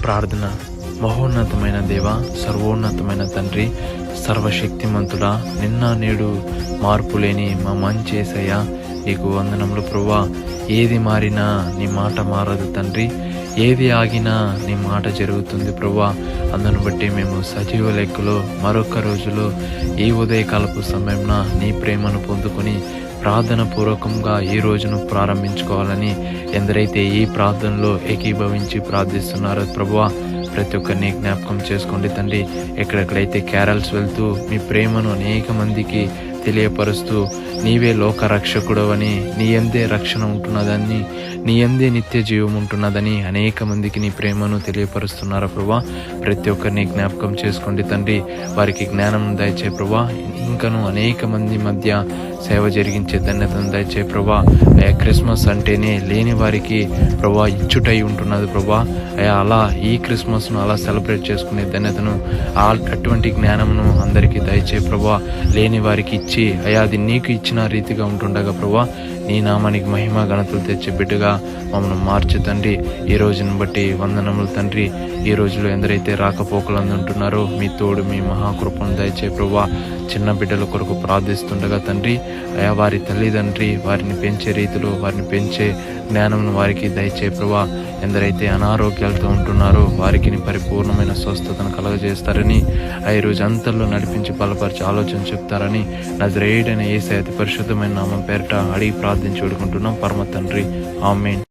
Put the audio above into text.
ప్రార్థన. మహోన్నతమైన దేవ, సర్వోన్నతమైన తండ్రి, సర్వశక్తిమంతుడా, నిన్న నేడు మార్పు లేని మా మంచి యేసయ్యా, నీకు వందనములు ప్రభువా. ఏది మారినా నీ మాట మారదు తండ్రి, ఏది ఆగినా నీ మాట జరుగుతుంది ప్రభువా. అందును బట్టి మేము సజీవ లెక్కలో మరొక రోజులో ఈ ఉదయకాలపు సమయంలో నీ ప్రేమను పొందుకొని ప్రార్థన పూర్వకంగా ఈ రోజును ప్రారంభించుకోవాలని ఎందరైతే ఈ ప్రార్థనలో ఏకీభవించి ప్రార్థిస్తున్నారో ప్రభువా, ప్రతి ఒక్కరిని జ్ఞాపకం చేసుకోండి తండ్రి. ఎక్కడెక్కడైతే క్యారల్స్ వెళ్తూ మీ ప్రేమను అనేక మందికి తెలియపరుస్తూ నీవే లోక రక్షకుడవని, నీ యందే రక్షణ ఉంటున్నదని, నీ యందే నిత్య జీవం ఉంటున్నదని అనేక మందికి నీ ప్రేమను తెలియపరుస్తున్నారు ప్రభువా. ప్రతి ఒక్కరిని జ్ఞాపకం చేసుకోండి తండ్రి. వారికి జ్ఞానం దయచే ప్రభువా. ఇంకను అనేక మంది మధ్య సేవ జరిగించే ధన్యతను దయచే ప్రభువా. అయా క్రిస్మస్ అంటేనే లేని వారికి ప్రభువా ఇచ్చుటై ఉంటున్నది ప్రభువా. అయా అలా ఈ క్రిస్మస్ను అలా సెలబ్రేట్ చేసుకునే ధన్యతను, అటువంటి జ్ఞానమును అందరికీ దయచే ప్రభువా. లేని వారికి ఇచ్చి అయా అది నీకు ఇచ్చిన రీతిగా ఉంటుండగా ప్రభువా, నీ నామానికి మహిమ ఘనతలు తెచ్చే బిడ్డగా మమ్మల్ని మార్చు తండ్రి. ఈ రోజును బట్టి వందనములు తండ్రి. ఈ రోజులో ఎందరైతే రాకపోకలు అందుంటున్నారో మీ తోడు, మీ మహాకృపను దయచే ప్రభువా. చిన్న బిడ్డల కొరకు ప్రార్థిస్తుండగా తండ్రి, అయా వారి తల్లిదండ్రి వారిని పెంచే రీతిలో, వారిని పెంచే జ్ఞానంను వారికి దయచే ప్రభువా. ఎందరైతే అనారోగ్యాలతో ఉంటున్నారో వారికి పరిపూర్ణమైన స్వస్థతను కలగజేస్తారని, ఈ రోజు అంతల్లో నడిపించి బలపరిచి ఆలోచన చెప్తారని నజరేయుడైన యేసయ్య అతి పరిశుద్ధమైన నామం పేరిట అడిగి ప్రార్థించి వేడుకుంటున్నాం పరమ తండ్రి. ఆమేన్.